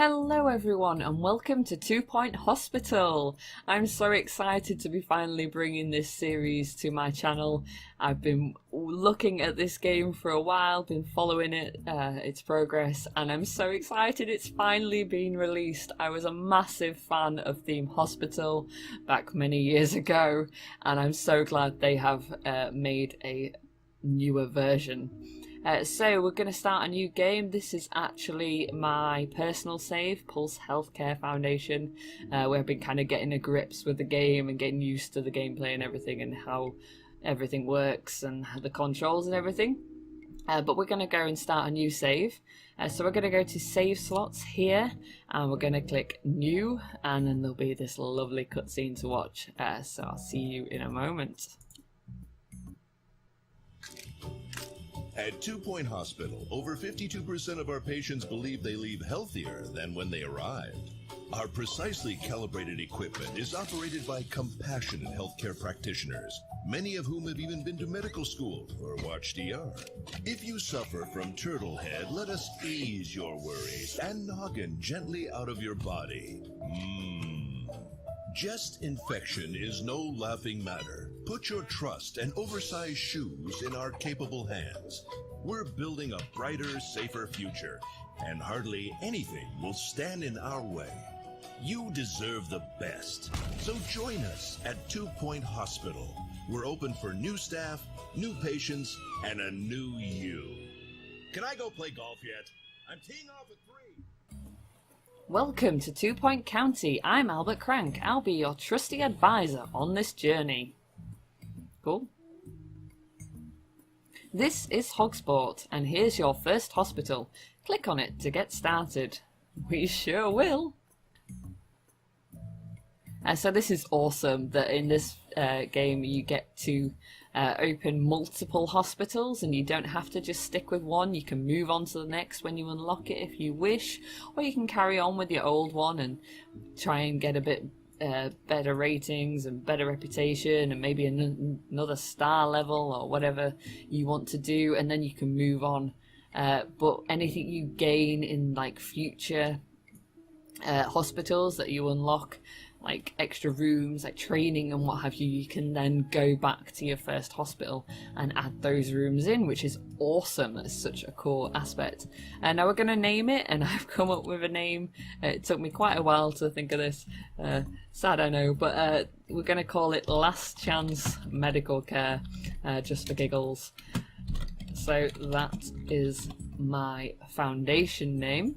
Hello everyone and welcome to 2 Point Hospital. I'm so excited to be finally bringing this series to my channel. I've been looking at this game for a while, been following its progress, and I'm so excited it's finally been released. I was a massive fan of Theme Hospital back many years ago, and I'm so glad they have made a newer version. So we're going to start a new game. This is actually my personal save, Pulse Healthcare Foundation, where I've been kind of getting to grips with the game and getting used to the gameplay and everything and how everything works and the controls and everything. But we're going to go and start a new save. So we're going to go to save slots here and we're going to click new, and then there'll be this lovely cutscene to watch. So I'll see you in a moment. At 2 Point Hospital, over 52% of our patients believe they leave healthier than when they arrived. Our precisely calibrated equipment is operated by compassionate healthcare practitioners, many of whom have even been to medical school or watched ER. If you suffer from turtle head, let us ease your worries and noggin gently out of your body. Chest infection is no laughing matter. Put your trust and oversized shoes in our capable hands. We're building a brighter, safer future, and hardly anything will stand in our way. You deserve the best, so join us at 2 Point Hospital. We're open for new staff, new patients, and a new you. Can I go play golf yet? I'm teeing off at 3. Welcome to 2 Point County. I'm Albert Crank. I'll be your trusty advisor on this journey. Cool. This is Hogsport, and here's your first hospital. Click on it to get started. We sure will. So this is awesome that in this game you get to open multiple hospitals, and you don't have to just stick with one. You can move on to the next when you unlock it if you wish, or you can carry on with your old one and try and get a bit better ratings and better reputation and maybe another star level or whatever you want to do, and then you can move on. But anything you gain in like future hospitals that you unlock, like extra rooms, like training and what have you, you can then go back to your first hospital and add those rooms in, which is awesome. That's such a cool aspect. And now we're going to name it, and I've come up with a name. It took me quite a while to think of this. Sad, I know, but we're going to call it Last Chance Medical Care, just for giggles. So that is my foundation name.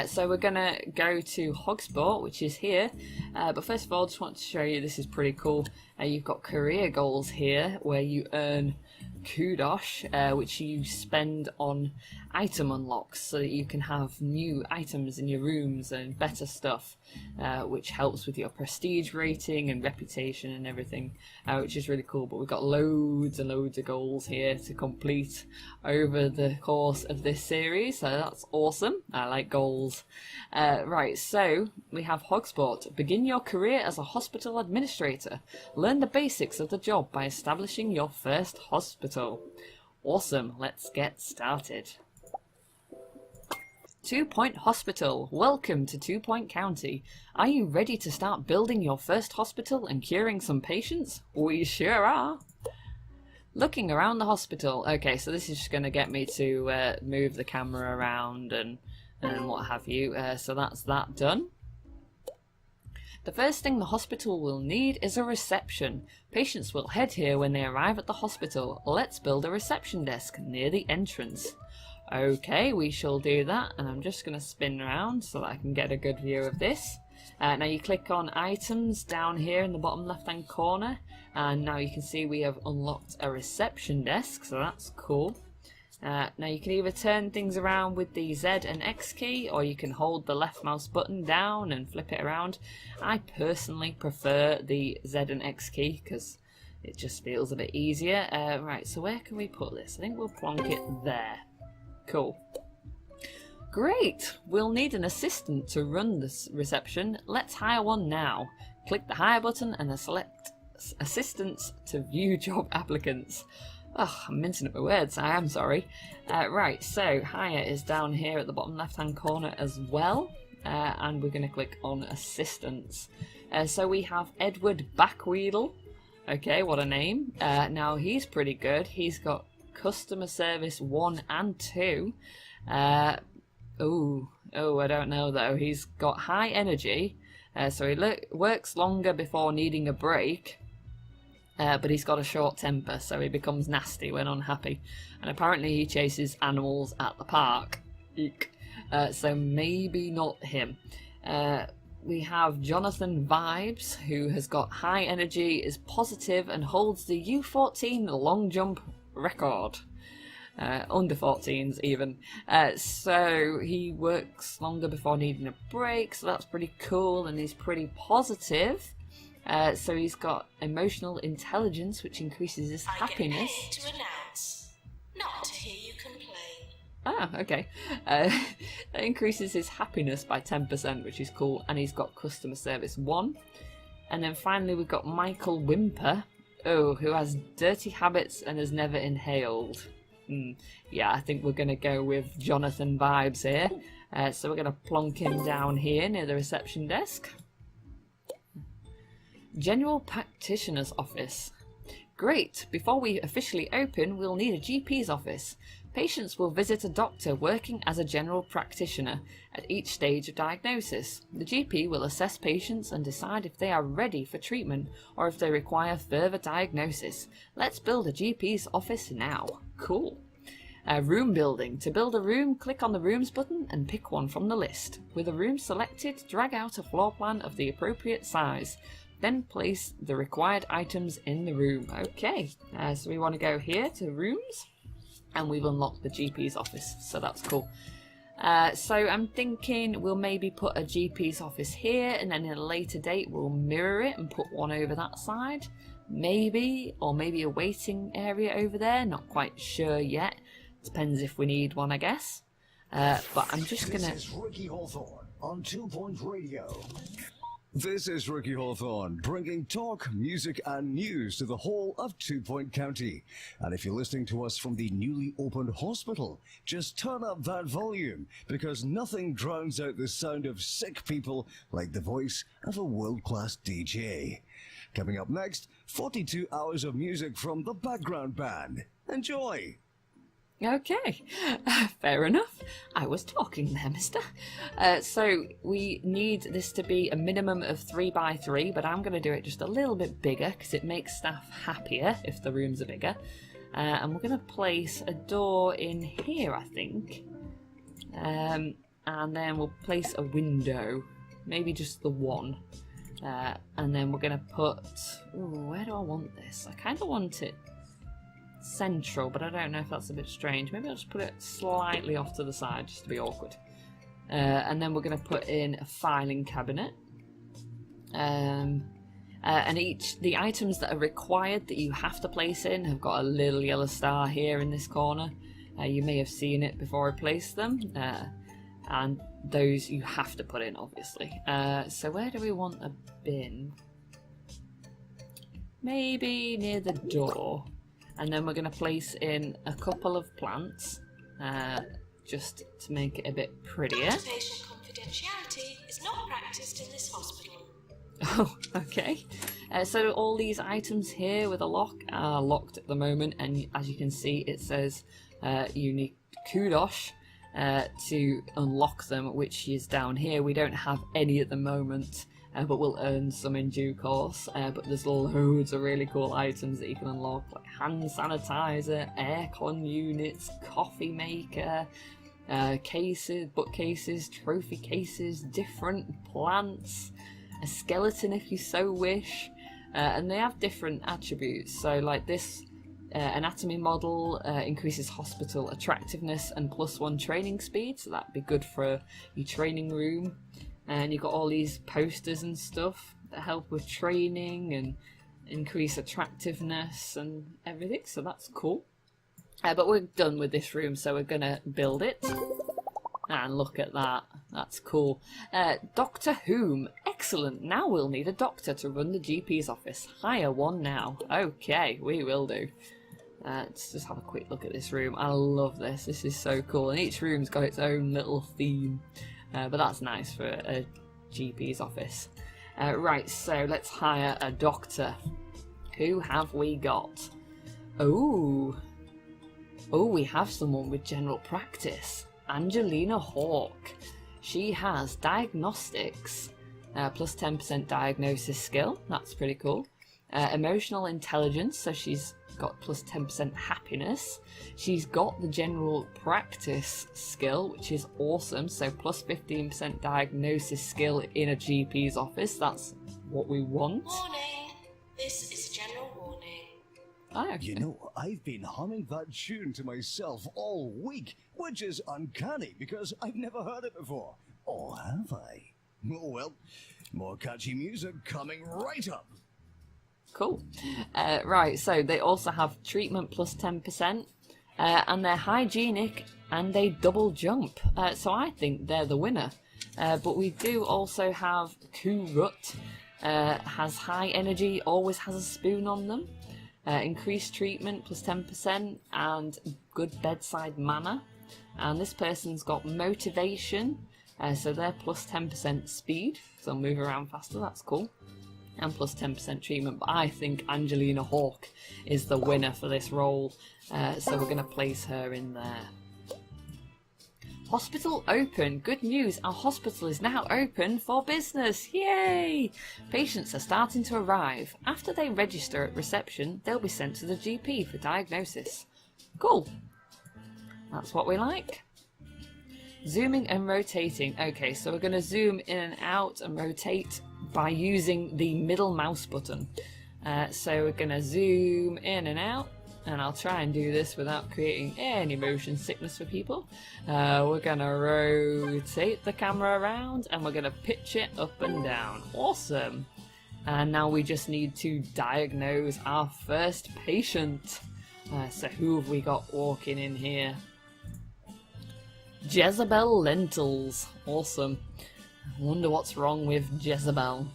So we're going to go to Hogsport, which is here, but first of all I just want to show you, this is pretty cool. You've got career goals here where you earn kudos, which you spend on item unlocks so that you can have new items in your rooms and better stuff, which helps with your prestige rating and reputation and everything, which is really cool. But we've got loads and loads of goals here to complete over the course of this series, so that's awesome. I like goals. Right, so we have Hogsport. Begin your career as a hospital administrator. Learn the basics of the job by establishing your first hospital. Awesome, let's get started. 2 Point Hospital. Welcome to 2 Point County. Are you ready to start building your first hospital and curing some patients? We sure are. Looking around the hospital. Okay, so this is just going to get me to move the camera around and what have you. So that's that done. The first thing the hospital will need is a reception. Patients will head here when they arrive at the hospital. Let's build a reception desk near the entrance. Okay, we shall do that, and I'm just going to spin around so that I can get a good view of this. Now you click on items down here in the bottom left hand corner, and now you can see we have unlocked a reception desk, so that's cool. Now you can either turn things around with the Z and X key, or you can hold the left mouse button down and flip it around. I personally prefer the Z and X key because it just feels a bit easier. Right, so where can we put this? I think we'll plonk it there. Cool. Great! We'll need an assistant to run this reception. Let's hire one now. Click the hire button and select assistants to view job applicants. Oh, I'm mincing up my words. I am sorry. Right, so hire is down here at the bottom left-hand corner as well. And we're going to click on assistants. So we have Edward Backweedle. Okay, what a name. Now he's pretty good. He's got customer service 1 and 2. Oh, I don't know though. He's got high energy. So he works longer before needing a break. But he's got a short temper, so he becomes nasty when unhappy. And apparently he chases animals at the park. Eek. So maybe not him. We have Jonathan Vibes, who has got high energy, is positive, and holds the U14 long jump record. Under 14s even. So he works longer before needing a break, so that's pretty cool, and he's pretty positive. So he's got emotional intelligence, which increases his happiness. I get paid to announce, not to hear you complain. Ah, okay. That increases his happiness by 10%, which is cool, and he's got customer service 1. And then finally we've got Michael Wimper, who has dirty habits and has never inhaled. Yeah, I think we're going to go with Jonathan Vibes here. So we're going to plonk him down here near the reception desk. General Practitioner's Office. Great! Before we officially open, we'll need a GP's office. Patients will visit a doctor working as a general practitioner at each stage of diagnosis. The GP will assess patients and decide if they are ready for treatment or if they require further diagnosis. Let's build a GP's office now. Cool. Room building. To build a room, click on the Rooms button and pick one from the list. With a room selected, drag out a floor plan of the appropriate size. Then place the required items in the room. Okay, so we want to go here to Rooms, and we've unlocked the GP's office, so that's cool. So I'm thinking we'll maybe put a GP's office here, and then in a later date we'll mirror it and put one over that side. Maybe, or maybe a waiting area over there, not quite sure yet. Depends if we need one, I guess. But I'm just gonna... This is Ricky Hawthorne on 2 Point Radio. This is Ricky Hawthorne, bringing talk, music, and news to the whole of 2 Point County. And if you're listening to us from the newly opened hospital, just turn up that volume, because nothing drowns out the sound of sick people like the voice of a world-class DJ. Coming up next, 42 hours of music from the background band. Enjoy! Okay, fair enough. I was talking there, mister. So we need this to be a minimum of 3x3, but I'm going to do it just a little bit bigger because it makes staff happier if the rooms are bigger. And we're going to place a door in here, I think. And then we'll place a window, maybe just the one. And then we're going to put... Ooh, where do I want this? I kind of want it central, but I don't know if that's a bit strange. Maybe I'll just put it slightly off to the side just to be awkward. And then we're going to put in a filing cabinet. And the items that are required that you have to place in have got a little yellow star here in this corner. You may have seen it before I placed them. And those you have to put in, obviously. So where do we want a bin? Maybe near the door. And then we're going to place in a couple of plants, just to make it a bit prettier. Patient confidentiality is not practiced in this hospital. Oh, okay. So all these items here with a lock are locked at the moment, and as you can see, it says you need kudos to unlock them, which is down here. We don't have any at the moment. But we'll earn some in due course. But there's loads of really cool items that you can unlock, like hand sanitizer, aircon units, coffee maker, cases, bookcases, trophy cases, different plants, a skeleton if you so wish. And they have different attributes. So like this anatomy model increases hospital attractiveness and +1 training speed. So that'd be good for your training room. And you've got all these posters and stuff that help with training and increase attractiveness and everything, so that's cool. But we're done with this room, so we're going to build it. And look at that, that's cool. Doctor Whom, excellent. Now we'll need a doctor to run the GP's office. Hire one now. Okay, we will do. Let's just have a quick look at this room. I love this. This is so cool. And each room's got its own little theme. But that's nice for a GP's office. Right, so let's hire a doctor. Who have we got? Oh, we have someone with general practice. Angelina Hawke. She has diagnostics, plus 10% diagnosis skill. That's pretty cool. Emotional intelligence, so she's got plus 10% happiness. She's got the general practice skill, which is awesome, so plus 15% diagnosis skill in a GP's office. That's what we want. Warning! This is a general warning. Oh, okay. You know, I've been humming that tune to myself all week, which is uncanny because I've never heard it before. Or have I? Oh well, more catchy music coming right up. Cool. Right, so they also have treatment plus 10%, and they're hygienic, and they double jump. So I think they're the winner. But we do also have Kurut, has high energy, always has a spoon on them. Increased treatment plus 10%, and good bedside manner. And this person's got motivation, so they're plus 10% speed, so they'll move around faster, that's cool. And plus 10% treatment, but I think Angelina Hawke is the winner for this role, so we're going to place her in there. Hospital open. Good news, our hospital is now open for business. Yay! Patients are starting to arrive. After they register at reception, they'll be sent to the GP for diagnosis. Cool. That's what we like. Zooming and rotating. Okay, so we're going to zoom in and out and rotate by using the middle mouse button. So we're going to zoom in and out, and I'll try and do this without creating any motion sickness for people. We're going to rotate the camera around, and we're going to pitch it up and down. Awesome. And now we just need to diagnose our first patient. So who have we got walking in here? Jezebel Lentils. Awesome. I wonder what's wrong with Jezebel.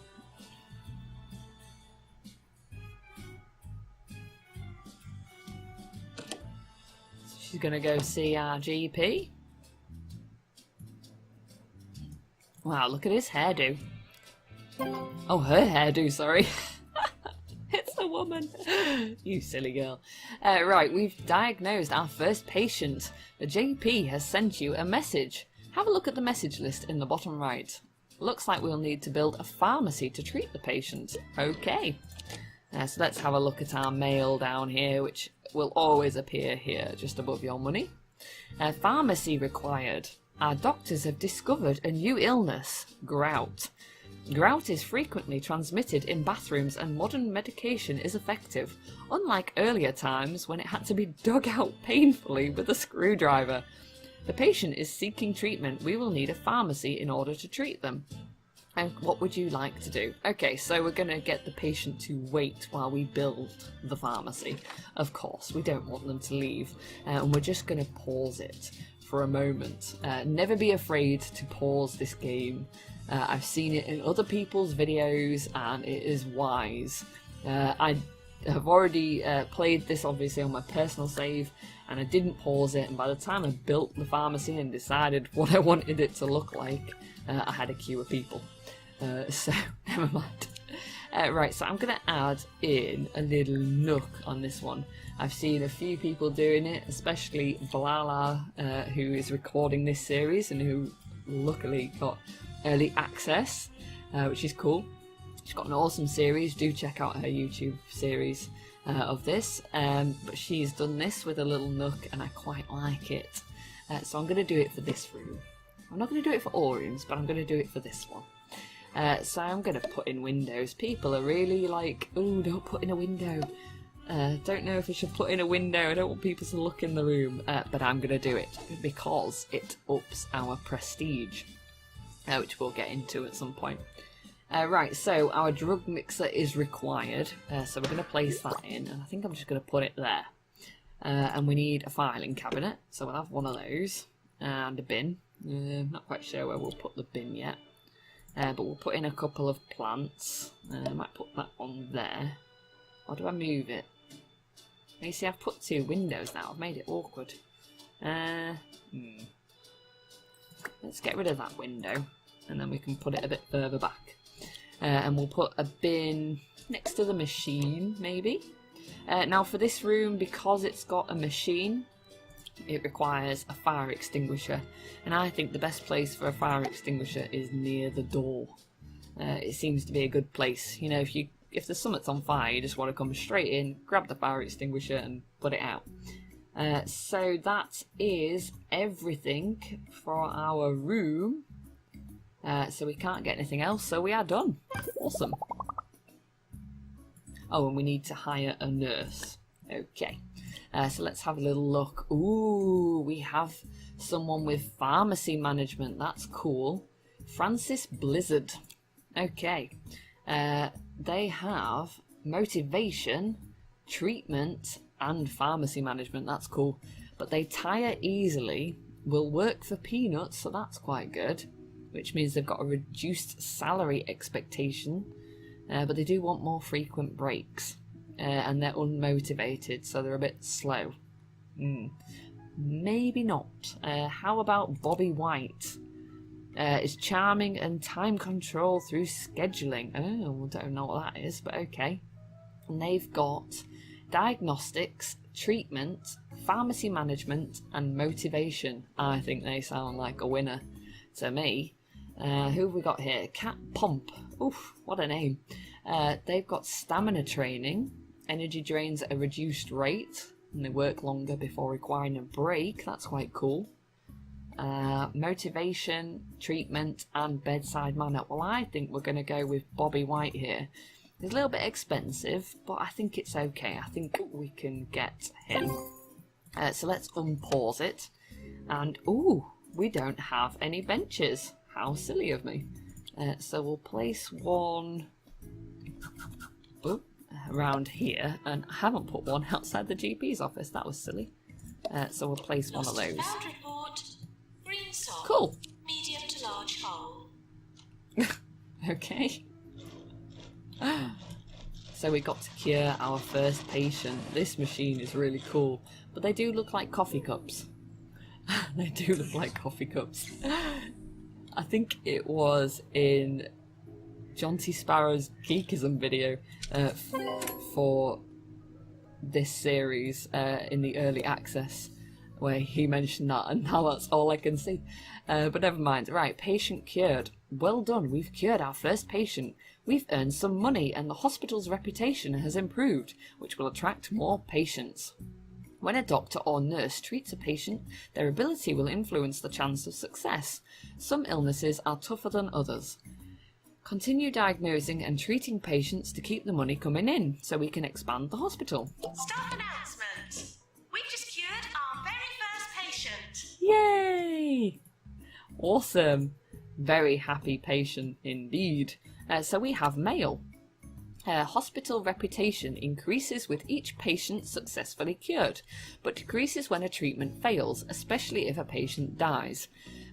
She's gonna go see our GP. Wow, look at his hairdo. Oh, her hairdo, sorry. It's a woman. You silly girl. Right, we've diagnosed our first patient. The GP has sent you a message. Have a look at the message list in the bottom right. Looks like we'll need to build a pharmacy to treat the patient. Okay. So let's have a look at our mail down here, which will always appear here, just above your money. Pharmacy required. Our doctors have discovered a new illness, gout. Gout is frequently transmitted in bathrooms, and modern medication is effective, unlike earlier times when it had to be dug out painfully with a screwdriver. The patient is seeking treatment. We will need a pharmacy in order to treat them. And what would you like to do? Okay, so we're going to get the patient to wait while we build the pharmacy. Of course, we don't want them to leave, and we're just going to pause it for a moment. Never be afraid to pause this game. I've seen it in other people's videos, and it is wise. I have already played this obviously on my personal save, and I didn't pause it, and by the time I built the pharmacy and decided what I wanted it to look like, I had a queue of people. So, never mind. Right, so I'm going to add in a little nook on this one. I've seen a few people doing it, especially Blala, who is recording this series and who luckily got early access, which is cool. She's got an awesome series. Do check out her YouTube series of this. But she's done this with a little nook, and I quite like it. So I'm going to do it for this room. I'm not going to do it for all rooms, but I'm going to do it for this one. So I'm going to put in windows. People are really like, oh, don't put in a window. Don't know if I should put in a window. I don't want people to look in the room. But I'm going to do it because it ups our prestige, which we'll get into at some point. Right, so our drug mixer is required. So we're going to place that in, and I think I'm just going to put it there. And we need a filing cabinet, so we'll have one of those. And a bin. Not quite sure where we'll put the bin yet. But we'll put in a couple of plants. I might put that one there. Or do I move it? You see, I've put 2 windows now. I've made it awkward. Let's get rid of that window, and then we can put it a bit further back. And we'll put a bin next to the machine, maybe. Now for this room, because it's got a machine, it requires a fire extinguisher. And I think the best place for a fire extinguisher is near the door. It seems to be a good place. You know, if there's something on fire, you just want to come straight in, grab the fire extinguisher and put it out. So that is everything for our room. So we can't get anything else, so we are done. Awesome. Oh, and we need to hire a nurse. Okay. So let's have a little look. Ooh, we have someone with pharmacy management. That's cool. Francis Blizzard. Okay. They have motivation, treatment, and pharmacy management. That's cool. But they tire easily, will work for peanuts, so that's quite good. Which means they've got a reduced salary expectation. But they do want more frequent breaks. And they're unmotivated, so they're a bit slow. Maybe not. How about Bobby White? Is charming and time control through scheduling. Oh, I don't know what that is, but okay. And they've got diagnostics, treatment, pharmacy management, and motivation. I think they sound like a winner to me. Who have we got here? Cat Pomp. Oof, what a name. They've got stamina training, energy drains at a reduced rate, and they work longer before requiring a break. That's quite cool. Motivation, treatment, and bedside manner. Well, I think we're going to go with Bobby White here. It's a little bit expensive, but I think it's okay. I think we can get him. So let's unpause it. And, ooh, we don't have any benches. How silly of me. So we'll place one around here. And I haven't put one outside the GP's office. That was silly. So we'll place one of those. Green salt. Cool. Medium to large hole. Okay. So we got to cure our first patient. This machine is really cool. But they do look like coffee cups. They do look like coffee cups. I think it was in John T. Sparrow's Geekism video for this series in the early access, where he mentioned that, and now that's all I can see. But never mind. Right, patient cured. Well done, we've cured our first patient. We've earned some money and the hospital's reputation has improved, which will attract more patients. When a doctor or nurse treats a patient, their ability will influence the chance of success. Some illnesses are tougher than others. Continue diagnosing and treating patients to keep the money coming in, so we can expand the hospital. Staff announcement. We've just cured our very first patient. Yay! Awesome. Very happy patient indeed. So we have mail. Hospital reputation increases with each patient successfully cured, but decreases when a treatment fails, especially if a patient dies.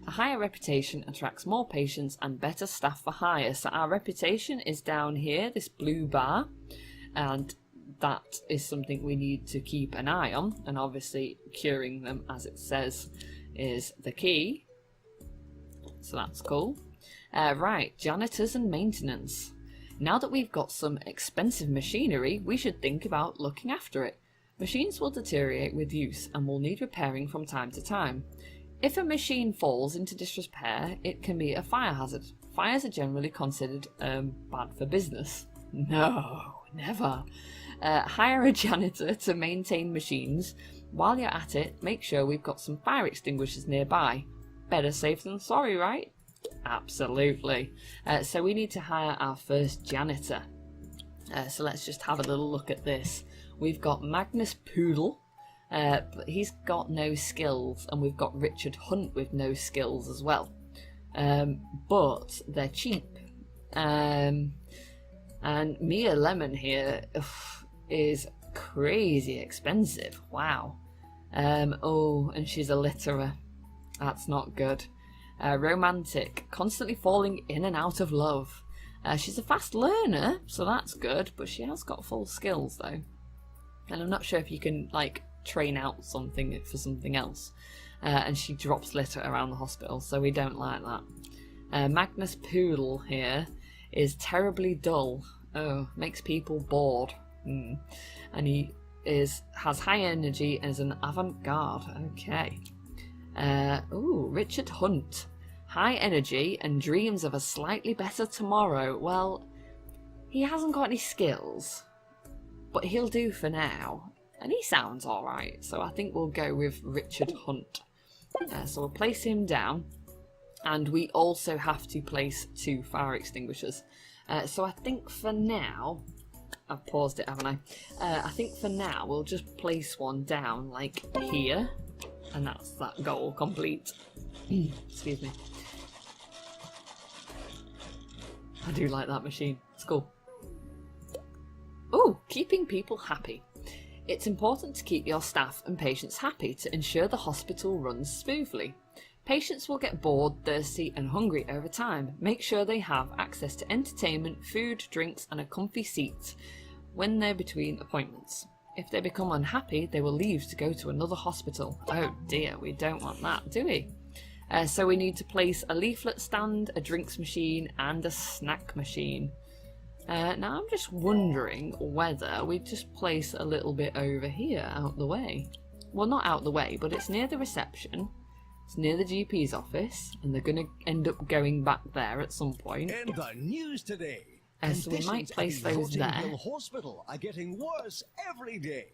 A higher reputation attracts more patients and better staff for hire. So our reputation is down here, this blue bar, and that is something we need to keep an eye on, and obviously curing them, as it says, is the key. So that's cool. Right, janitors and maintenance. Now that we've got some expensive machinery, we should think about looking after it. Machines will deteriorate with use and will need repairing from time to time. If a machine falls into disrepair, it can be a fire hazard. Fires are generally considered bad for business. No, never. Hire a janitor to maintain machines. While you're at it, make sure we've got some fire extinguishers nearby. Better safe than sorry, right? Absolutely. So we need to hire our first janitor. So let's just have a little look at this. We've got Magnus Poodle, but he's got no skills, and we've got Richard Hunt with no skills as well. But they're cheap. And Mia Lemon here is crazy expensive. Wow. Oh, and she's a litterer. That's not good. Romantic, constantly falling in and out of love. She's a fast learner, so that's good, but she has got full skills though. And I'm not sure if you can, like, train out something for something else. And she drops litter around the hospital, so we don't like that. Magnus Poodle here is terribly dull. Oh, makes people bored. And he has high energy and is an avant-garde. Okay. Richard Hunt. High energy and dreams of a slightly better tomorrow. Well, he hasn't got any skills, but he'll do for now. And he sounds alright, so I think we'll go with Richard Hunt. So we'll place him down. And we also have to place 2 fire extinguishers. So I think for now... I've paused it, haven't I? I think for now we'll just place one down, like here. And that's that goal complete. Excuse me. I do like that machine. It's cool. Oh, keeping people happy. It's important to keep your staff and patients happy to ensure the hospital runs smoothly. Patients will get bored, thirsty and hungry over time. Make sure they have access to entertainment, food, drinks and a comfy seat when they're between appointments. If they become unhappy, they will leave to go to another hospital. Oh dear, we don't want that, do we? So we need to place a leaflet stand, a drinks machine and a snack machine. Now I'm just wondering whether we just place a little bit over here out the way. Well, not out the way, but it's near the reception. It's near the GP's office, and they're going to end up going back there at some point. In the news today, So we might place those there. Hill Hospital are getting worse every day.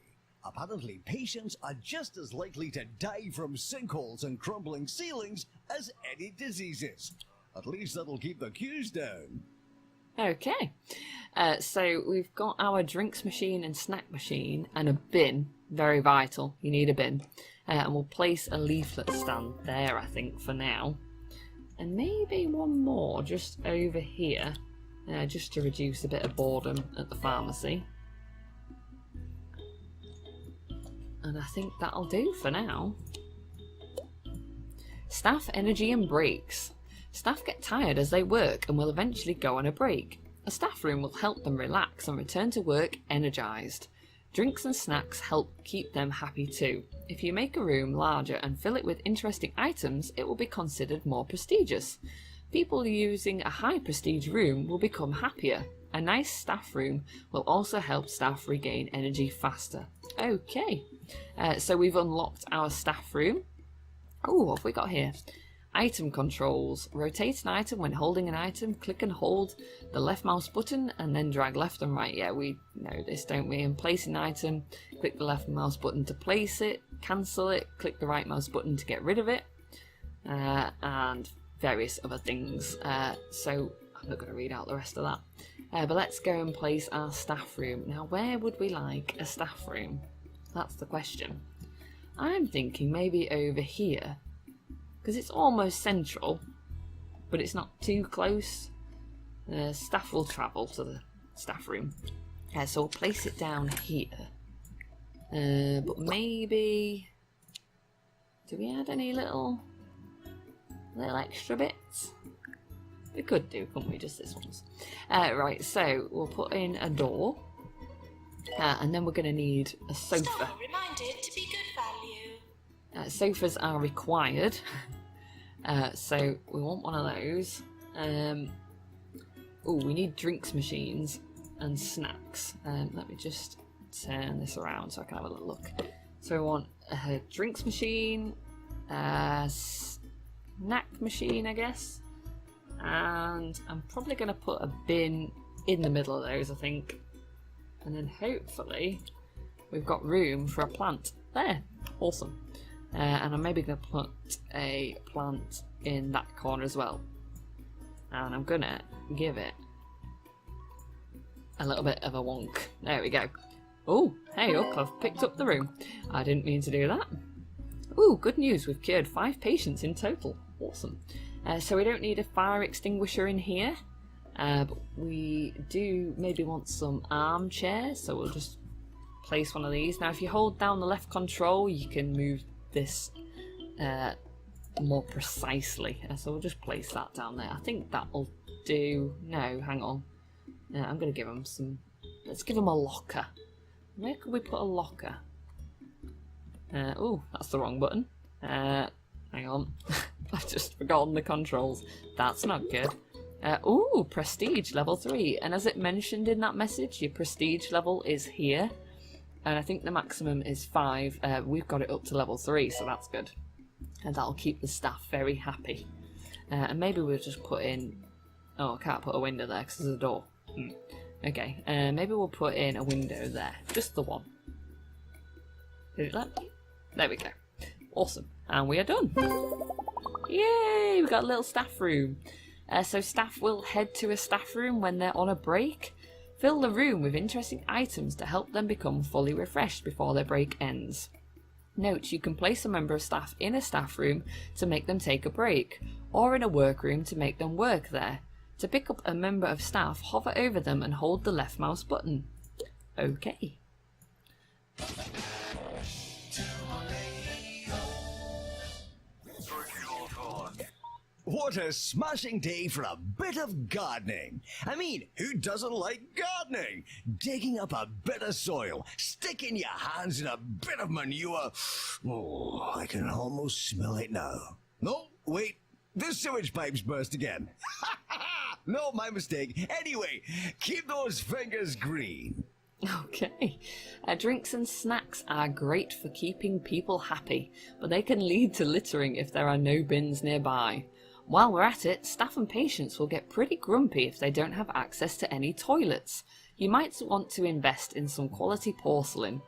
Apparently, patients are just as likely to die from sinkholes and crumbling ceilings as any diseases. At least that'll keep the queues down. Okay, so we've got our drinks machine and snack machine and a bin. Very vital, you need a bin. And we'll place a leaflet stand there, I think, for now. And maybe one more just over here, just to reduce a bit of boredom at the pharmacy. And I think that'll do for now. Staff energy and breaks. Staff get tired as they work and will eventually go on a break. A staff room will help them relax and return to work energised. Drinks and snacks help keep them happy too. If you make a room larger and fill it with interesting items, it will be considered more prestigious. People using a high prestige room will become happier. A nice staff room will also help staff regain energy faster. Okay, so we've unlocked our staff room. Oh, what have we got here? Item controls. Rotate an item when holding an item. Click and hold the left mouse button and then drag left and right. Yeah, we know this, don't we? And place an item. Click the left mouse button to place it. Cancel it. Click the right mouse button to get rid of it. And various other things. So I'm not going to read out the rest of that. But let's go and place our staff room. Now, where would we like a staff room? That's the question. I'm thinking maybe over here. Because it's almost central, but it's not too close. Staff will travel to the staff room. So we'll place it down here. But maybe... do we add any little extra bits? We could do, couldn't we? Just this ones. Right, so we'll put in a door. And then we're going to need a sofa. Store reminded to be good value. Sofas are required. So we want one of those. We need drinks machines and snacks. Let me just turn this around so I can have a little look. So we want a drinks machine, a snack machine, I guess. And I'm probably going to put a bin in the middle of those, I think. And then hopefully we've got room for a plant. There. Awesome. And I'm maybe going to put a plant in that corner as well. And I'm going to give it a little bit of a wonk. There we go. Oh, hey, look, I've picked up the room. I didn't mean to do that. Oh, good news. We've cured 5 patients in total. Awesome. So we don't need a fire extinguisher in here. But we do maybe want some armchairs. So we'll just place one of these. Now, if you hold down the left control, you can move this more precisely. So we'll just place that down there. I think that'll do. No, hang on. I'm going to give them some... let's give them a locker. Where could we put a locker? Oh, that's the wrong button. Hang on. I've just forgotten the controls. That's not good. Oh, prestige level 3. And as it mentioned in that message, your prestige level is here. And I think the maximum is 5. We've got it up to level 3, so that's good. And that'll keep the staff very happy. And maybe we'll just put in... Oh, I can't put a window there because there's a door. Okay, maybe we'll put in a window there. Just the one. Did it let me? There we go. Awesome. And we are done. Yay! We've got a little staff room. So staff will head to a staff room when they're on a break. Fill the room with interesting items to help them become fully refreshed before their break ends. Note, you can place a member of staff in a staff room to make them take a break, or in a workroom to make them work there. To pick up a member of staff, hover over them and hold the left mouse button. Okay. What a smashing day for a bit of gardening. I mean, who doesn't like gardening? Digging up a bit of soil, sticking your hands in a bit of manure. Oh, I can almost smell it now. No, wait, the sewage pipes burst again. No, my mistake. Anyway, keep those fingers green. Okay. Drinks and snacks are great for keeping people happy, but they can lead to littering if there are no bins nearby. While we're at it, staff and patients will get pretty grumpy if they don't have access to any toilets. You might want to invest in some quality porcelain.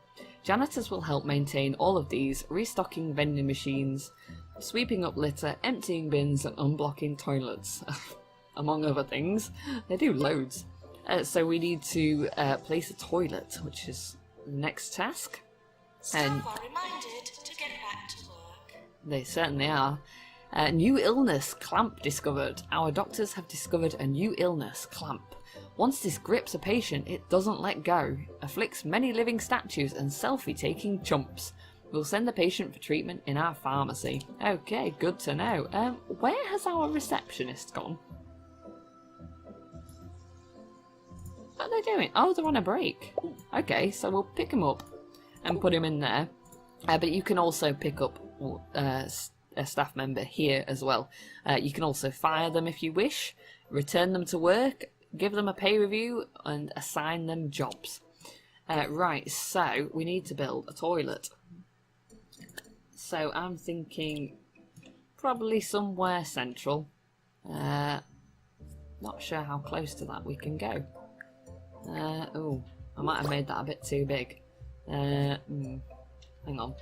Janitors will help maintain all of these, restocking vending machines, sweeping up litter, emptying bins and unblocking toilets. Among other things. They do loads. So we need to place a toilet, which is the next task. And Staff are reminded to get back to work. they certainly are. New illness, clamp discovered. Our doctors have discovered a new illness, clamp. Once this grips a patient, it doesn't let go, afflicts many living statues and selfie-taking chumps. We'll send the patient for treatment in our pharmacy. Okay, good to know. Where has our receptionist gone? What are they doing? Oh, they're on a break. Okay, so we'll pick him up and put him in there. But you can also pick up a staff member here as well. You can also fire them if you wish, return them to work, give them a pay review, and assign them jobs. Right, so we need to build a toilet. So I'm thinking probably somewhere central. Not sure how close to that we can go. Oh, I might have made that a bit too big. Hang on.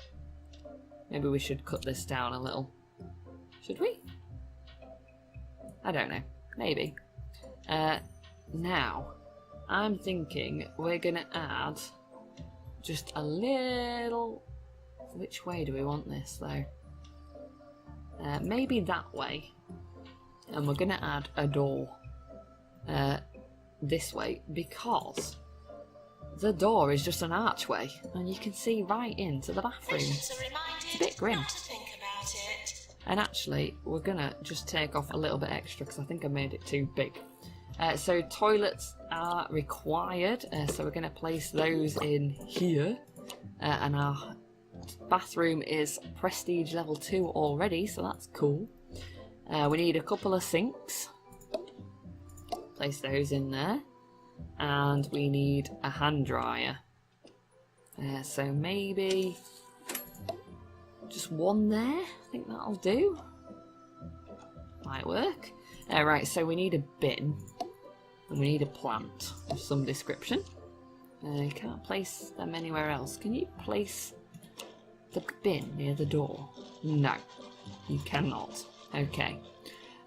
Maybe we should cut this down a little. Should we? I don't know. Maybe. Now, I'm thinking we're going to add just a little... Which way do we want this, though? Maybe that way. And we're going to add a door this way, because the door is just an archway and you can see right into the bathroom. Patients are reminded It's a bit grim. not to think about it. And actually, we're going to just take off a little bit extra because I think I made it too big. So toilets are required, so we're going to place those in here. And our bathroom is prestige level 2 already, so that's cool. We need a couple of sinks. Place those in there. And we need a hand dryer. So maybe just one there. I think that'll do. Might work. Right, so we need a bin. And we need a plant of some description. You can't place them anywhere else. Can you place the bin near the door? No, you cannot. Okay.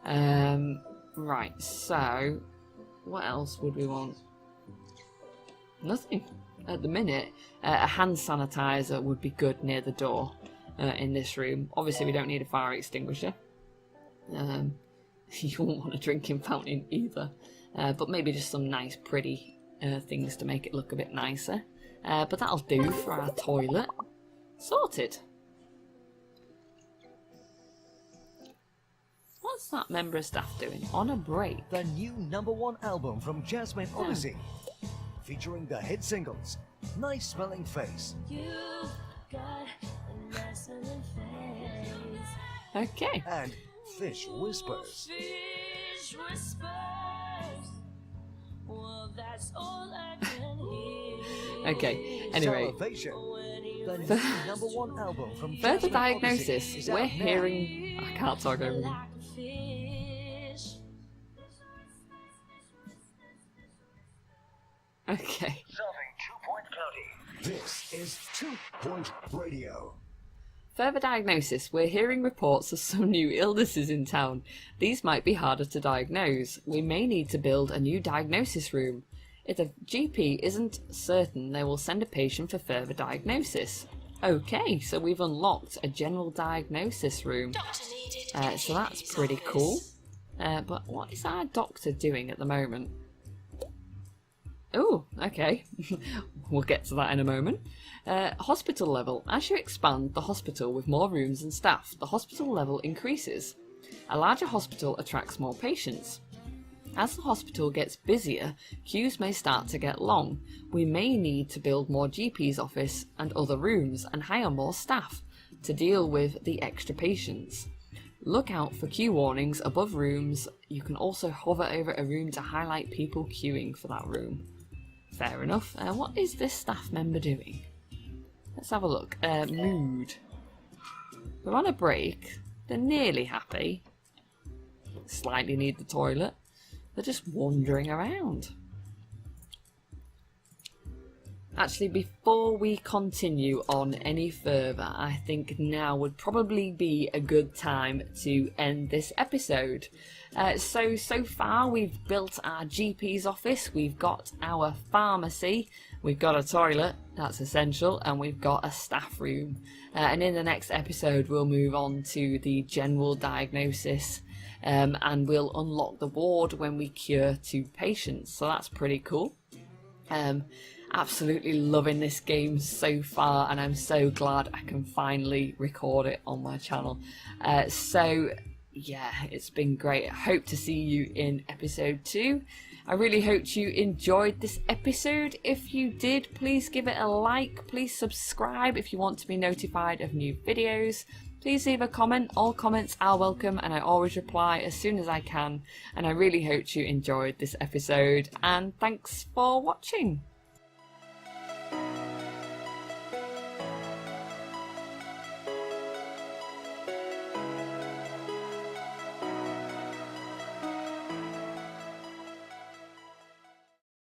Right, so what else would we want? Nothing at the minute. A hand sanitizer would be good near the door in this room. Obviously, we don't need a fire extinguisher. You won't want a drinking fountain either. But maybe just some nice, pretty things to make it look a bit nicer. But that'll do for our toilet. Sorted. What's that member of staff doing? On a break. The new #1 album from Jasmine Odyssey, featuring the hit singles nice smelling face. You've got a nice smelling face. Okay. And fish whispers. Fish whispers. Well, that's all I can hear. Okay, anyway. Salivation. The new #1 album from Further Jasmine diagnosis, Odyssey is we're out now. hearing... I can't talk over them. Like a fish. Okay. Serving 2-Point County. This is 2-Point Radio. Further diagnosis, we're hearing reports of some new illnesses in town. These might be harder to diagnose. We may need to build a new diagnosis room. If the GP isn't certain, they will send a patient for further diagnosis. Okay, so we've unlocked a general diagnosis room. Doctor needed. So that's pretty cool. But what is our doctor doing at the moment? Oh, okay. We'll get to that in a moment. Hospital level. As you expand the hospital with more rooms and staff, the hospital level increases. A larger hospital attracts more patients. As the hospital gets busier, queues may start to get long. We may need to build more GP's office and other rooms and hire more staff to deal with the extra patients. Look out for queue warnings above rooms. You can also hover over a room to highlight people queuing for that room. Fair enough. What is this staff member doing? Let's have a look. Mood. They're on a break. They're nearly happy. Slightly need the toilet. They're just wandering around. Actually, before we continue on any further, I think now would probably be a good time to end this episode. So far we've built our GP's office, we've got our pharmacy, we've got a toilet, that's essential, and we've got a staff room. And in the next episode we'll move on to the general diagnosis, and we'll unlock the ward when we cure 2 patients, so that's pretty cool. Absolutely loving this game so far, and I'm so glad I can finally record it on my channel. So yeah, it's been great. I hope to see you in episode 2. I really hope you enjoyed this episode. If you did, please give it a like. Please subscribe if you want to be notified of new videos. Please leave a comment. All comments are welcome and I always reply as soon as I can. And I really hope you enjoyed this episode, and thanks for watching.